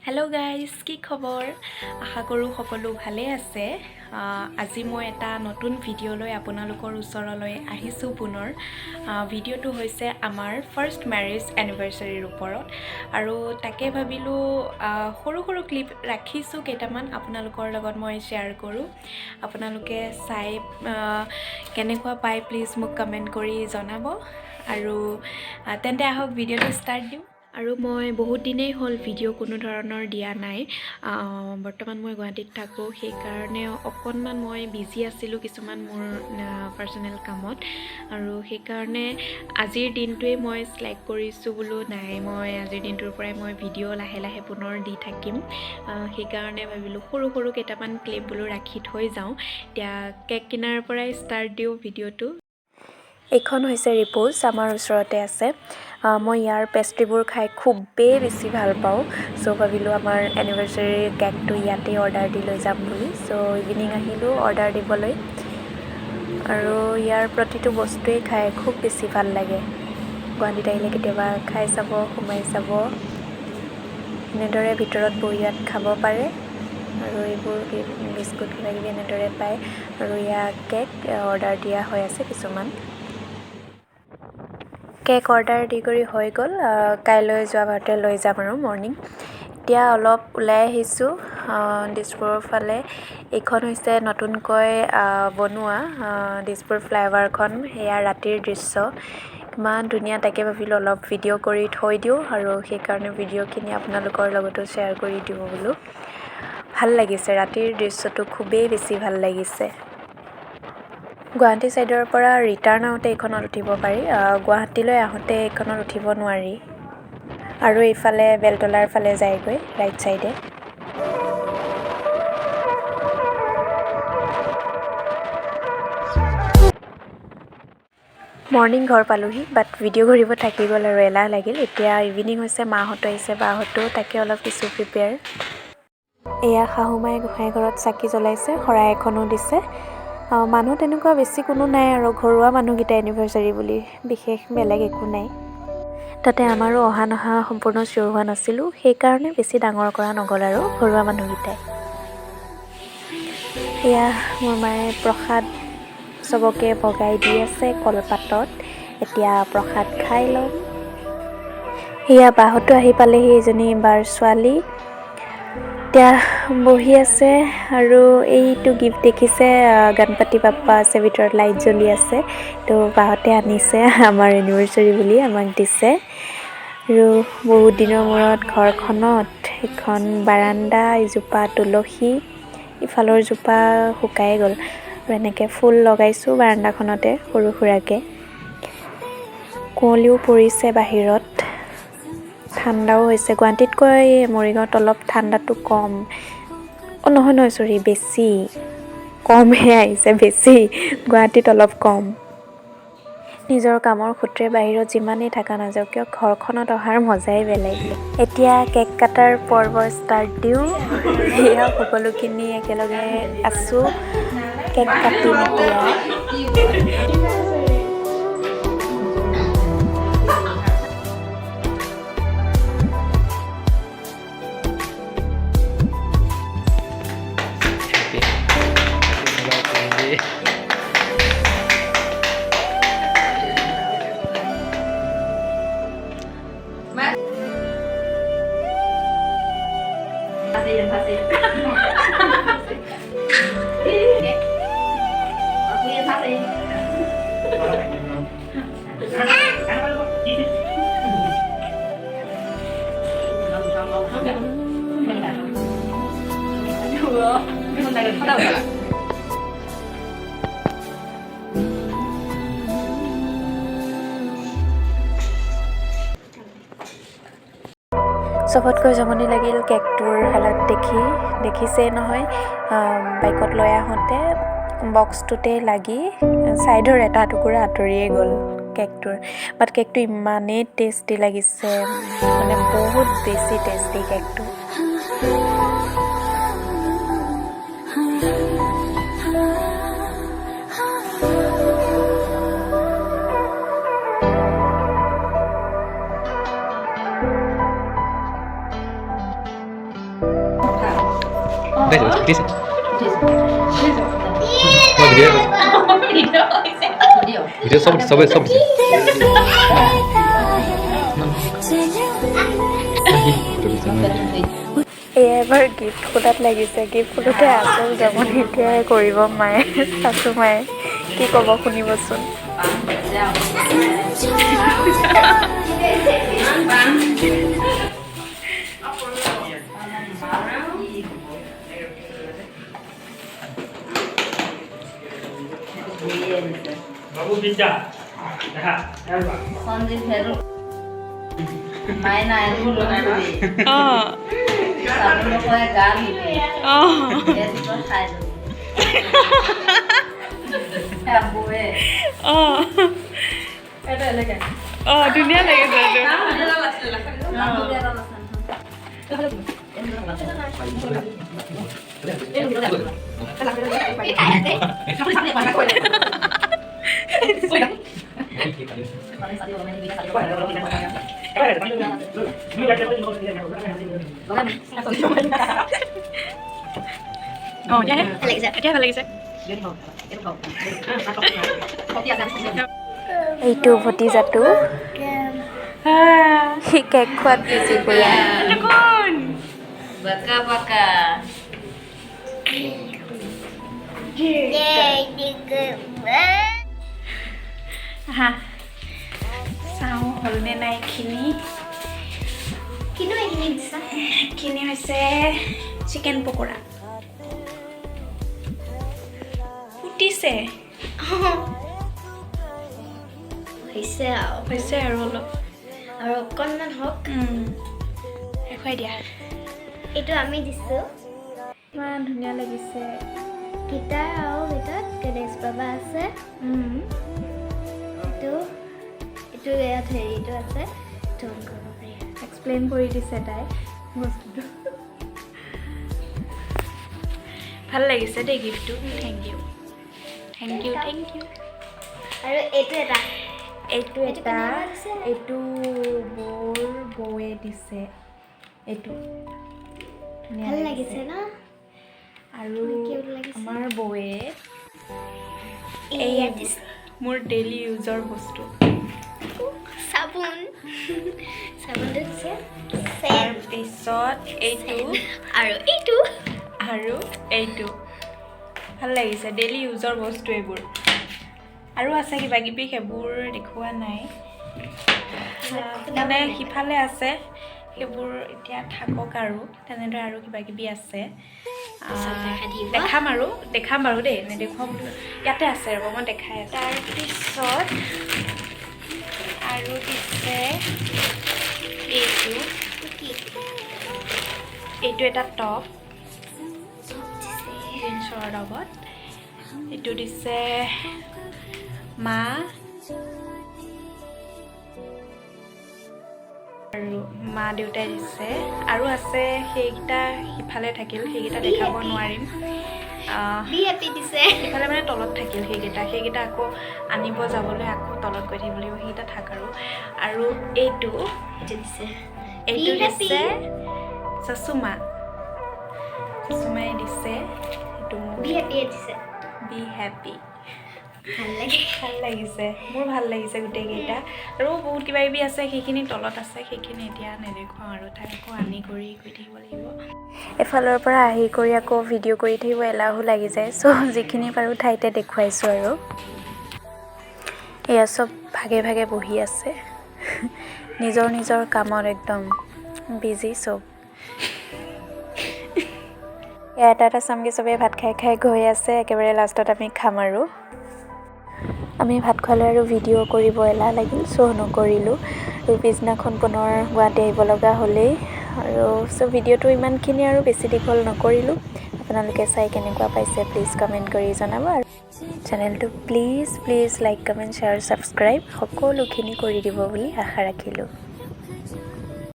Hello' guys, কি খবৰ? আশা কৰোঁ সকলো ভালে আছে। আজি মই এটা নতুন ভিডিঅ' লৈ আপোনালোকৰ ওচৰলৈ আহিছোঁ পুনৰ। ভিডিঅ'টো হৈছে আমাৰ ফাৰ্ষ্ট মেৰেজ এনিভাৰ্চাৰীৰ ওপৰত, আৰু তাকে ভাবিলোঁ সৰু সৰু ক্লিপ ৰাখিছোঁ কেইটামান আপোনালোকৰ লগত মই শ্বেয়াৰ কৰোঁ। আপোনালোকে চাই কেনেকুৱা পায় প্লিজ মোক কমেণ্ট কৰি জনাব। আৰু তেন্তে আহক ভিডিঅ'টো ষ্টাৰ্ট দিওঁ। আৰু মই বহুত দিনেই হ'ল ভিডিঅ' কোনো ধৰণৰ দিয়া নাই। বৰ্তমান মই গুৱাহাটীত থাকোঁ, সেইকাৰণে অকণমান মই বিজি আছিলোঁ কিছুমান মোৰ পাৰ্চনেল কামত, আৰু সেইকাৰণে আজিৰ দিনটোৱেই মই চিলেক্ট কৰিছোঁ বোলো নাই, মই আজিৰ দিনটোৰ পৰাই মই ভিডিঅ' লাহে লাহে পুনৰ দি থাকিম। সেইকাৰণে ভাবিলোঁ সৰু সৰু কেইটামান ক্লিপ বোলো ৰাখি থৈ যাওঁ। এতিয়া কেক কিনাৰ পৰাই ষ্টাৰ্ট দিওঁ ভিডিঅ'টো। এইখন হৈছে ৰিপ'জ, আমাৰ ওচৰতে আছে। মই ইয়াৰ পেষ্ট্ৰিবোৰ খাই খুবেই বেছি ভাল পাওঁ, চ' ভাবিলোঁ আমাৰ এনিভাৰ্চাৰীৰ কেকটো ইয়াতেই অৰ্ডাৰ দি লৈ যাম বুলি। চ' ইভিনিং আহিলোঁ অৰ্ডাৰ দিবলৈ, আৰু ইয়াৰ প্ৰতিটো বস্তুৱেই খাই খুব বেছি ভাল লাগে। গুৱাহাটীত আহিলে কেতিয়াবা খাই চাব, সোমাই চাব। এনেদৰে ভিতৰত বহি ইয়াত খাব পাৰে, আৰু এইবোৰ বিস্কুট কিবাকিবি এনেদৰে পায়। আৰু ইয়াত কেক অৰ্ডাৰ দিয়া হৈ আছে কিছুমান। কেক অৰ্ডাৰ দি কৰি হৈ গ'ল, কাইলৈ যোৱা বাৰতে লৈ যাম আৰু মৰ্ণিং। এতিয়া অলপ ওলাই আহিছোঁ দিছপুৰৰ ফালে। এইখন হৈছে নতুনকৈ বনোৱা দিছপুৰ ফ্লাইঅভাৰখন, সেয়া ৰাতিৰ দৃশ্য। ইমান ধুনীয়া, তাকে ভাবিলোঁ অলপ ভিডিঅ' কৰি থৈ দিওঁ, আৰু সেইকাৰণে ভিডিঅ'খিনি আপোনালোকৰ লগতো শ্বেয়াৰ কৰি দিওঁ বোলো। ভাল লাগিছে, ৰাতিৰ দৃশ্যটো খুবেই বেছি ভাল লাগিছে। গুৱাহাটী ছাইডৰ পৰা ৰিটাৰ্ণ আহোঁতে এইখনত উঠিব পাৰি, গুৱাহাটীলৈ আহোঁতে এইখনত উঠিব নোৱাৰি। আৰু এইফালে বেলতলাৰ ফালে যায়গৈ ৰাইট ছাইডে। মৰ্ণিং ঘৰ পালোহি, বাট ভিডিঅ' কৰিব থাকি গ'ল আৰু এলাহ লাগিল। এতিয়া ইভিনিং হৈছে, মাহঁতো আহিছে, বাহঁতো তাকে অলপ কিছু প্ৰিপেয়াৰ। এয়া শাহুমাই গোঁসাই ঘৰত চাকি জ্বলাইছে, শৰাই এখনো দিছে। মানুহ তেনেকুৱা বেছি কোনো নাই, আৰু ঘৰুৱা মানুহকেইটা এনিভাৰ্চাৰী বুলি, বিশেষ বেলেগ একো নাই। তাতে আমাৰো অহা নহা সম্পূৰ্ণ চিয়ৰ হোৱা নাছিলোঁ, সেইকাৰণে বেছি ডাঙৰ কৰা নগ'ল আৰু ঘৰুৱা মানুহকেইটাই। এয়া মোৰ মায়ে প্ৰসাদ চবকে ভগাই দি আছে কলপাতত। এতিয়া প্ৰসাদ খাই ল'ম। সেয়া বাহঁতো আহি পালেহি, এজনী বাৰ ছোৱালী এতিয়া বহি আছে। আৰু এইটো গিফ্ট দেখিছে, গণপতি বাপ্পা আছে, ভিতৰত লাইট জ্বলি আছে। তো বাহঁতে আনিছে আমাৰ এনিভাৰ্চাৰী বুলি, আমাক দিছে। আৰু বহুত দিনৰ মূৰত ঘৰখনত এখন বাৰাণ্ডা, এজোপা তুলসী, ইফালৰ জোপা শুকাই গ'ল, আৰু এনেকৈ ফুল লগাইছোঁ বাৰাণ্ডাখনতে সৰু সুৰাকৈ। কুঁৱলীও পৰিছে বাহিৰত, ঠাণ্ডাও হৈছে। গুৱাহাটীতকৈ মৰিগাঁৱত অলপ ঠাণ্ডাটো কম। নহয় চৰি, বেছি কমহে আহিছে, বেছি গুৱাহাটীত অলপ কম। নিজৰ কামৰ সূত্ৰে বাহিৰত যিমানেই থকা নাযাওক কিয়, ঘৰখনত অহাৰ মজাই বেলেগ। এতিয়া কেক কাটাৰ পৰ্ব ষ্টাৰ্ট দিওঁ। সেয়া সকলোখিনি একেলগে আছোঁ, কেক কাটিম এতিয়া। চবতকৈ জমনি লাগিল কেকটোৰ হালত দেখিছেই নহয়, বাইকত লৈ আহোঁতে বক্সটোতে লাগি ছাইডৰ এটা টুকুৰা আঁতৰিয়ে গ'ল কেকটোৰ। বাট কেকটো ইমানেই টেষ্টি লাগিছে, মানে বহুত বেছি টেষ্টি কেকটো। ভিডিও সব এবাৰ গিফ্ট খোলাত লাগিছে গিফ্ট খোলোতে আচল জমনি এতিয়াই কৰিব মায়ে শাশু মায়ে কি ক'ব শুনিবচোন বাবু বিদ্যা দেখা সন্দীপ হেরু মাই নাই বলো না সাবুন করে গাল দিবে এসব খাই লো আবুয়ে এটা লাগে ধুনীয়া লাগিছে এইটো ভতিজাটো সি কেক খোৱাত বিজি পুৰা বাকা বাকা হা চাওঁ হ'লনে নাই এইখিনি হৈছে চিকেন পকৰা ফুটিছে হৈছে আৰু অলপ আৰু অকণমান হওক দেখুৱাই দিয়া এইটো আমি দিছোঁ ইমান ধুনীয়া লাগিছে গীটাৰ আৰু ভিতৰত গণেশ বাবা আছে এইটো ইয়াত হেৰিটো আছে এইটো অন কৰিব পাৰি এক্সপ্লেইন কৰি দিছে তাই বস্তুটো ভাল লাগিছে দেই গিফ্টটো থেংক ইউ আৰু এইটো এইটো বৰ বৌয়ে দিছে এইটো ভাল লাগিছে ন আৰু cute লাগিছে। আমাৰ বৌয়ে এয়া দিছে মোৰ ডেইলি ইউজৰ বস্তু চাবোনটো দিছে তাৰপিছত এইটো আৰু এইটো ভাল লাগিছে ডেইলি ইউজৰ বস্তু এইবোৰ আৰু আছে কিবা কিবি সেইবোৰ দেখুওৱা নাই মানে সিফালে আছে সেইবোৰ এতিয়া থাকক আৰু তেনেদৰে আৰু কিবা কিবি আছে দেখাম বাৰু দেই নেদেখুৱাম ইয়াতে আছে ৰ'ব মই দেখাই আছোঁ তাৰপিছত আৰু দিছে এইটো এটা টপ জিন্সৰ লগত এইটো দিছে মা আৰু মা দেউতাই দিছে আৰু আছে সেইকেইটা সিফালে থাকিল সেইকেইটা দেখাব নোৱাৰিম সিফালে মানে তলত থাকিল সেইকেইটা আকৌ আনিব যাবলৈ আকৌ তলত গৈ থাকিব লাগিব সেইকেইটা থাক আৰু এইটো দিছে চচুমাই দিছে এইটো বি হেপী ভাল লাগিছে মোৰ ভাল লাগিছে গোটেইকেইটা আৰু বহুত কিবা কিবি আছে সেইখিনি তলত আছে সেইখিনি এতিয়া নেদেখুৱাওঁ আৰু তাই আকৌ আনি কৰি গৈ থাকিব লাগিব এফালৰ পৰা আহি কৰি আকৌ ভিডিঅ' কৰি থাকিব এলাহো লাগি যায় চ' যিখিনি পাৰোঁ ঠাইতে দেখুৱাইছোঁ আৰু এয়া চব ভাগে ভাগে বহি আছে নিজৰ কামত একদম বিজি চব এয়া এটা চামগৈ চবেই ভাত খাই গৈ আছে একেবাৰে লাষ্টত আমি খাম আৰু আমি ভাত খোৱালে আৰু ভিডিঅ' কৰিব এলাহ লাগিল চ' নকৰিলোঁ আৰু পিছদিনাখন পুনৰ গুৱাহাটী আহিব লগা হ'লেই আৰু চ' ভিডিঅ'টো ইমানখিনি আৰু বেছি দীঘল নকৰিলোঁ আপোনালোকে চাই কেনেকুৱা পাইছে প্লিজ কমেণ্ট কৰি জনাব আৰু চেনেলটো please like comment share subscribe সকলোখিনি কৰি দিব বুলি আশা ৰাখিলোঁ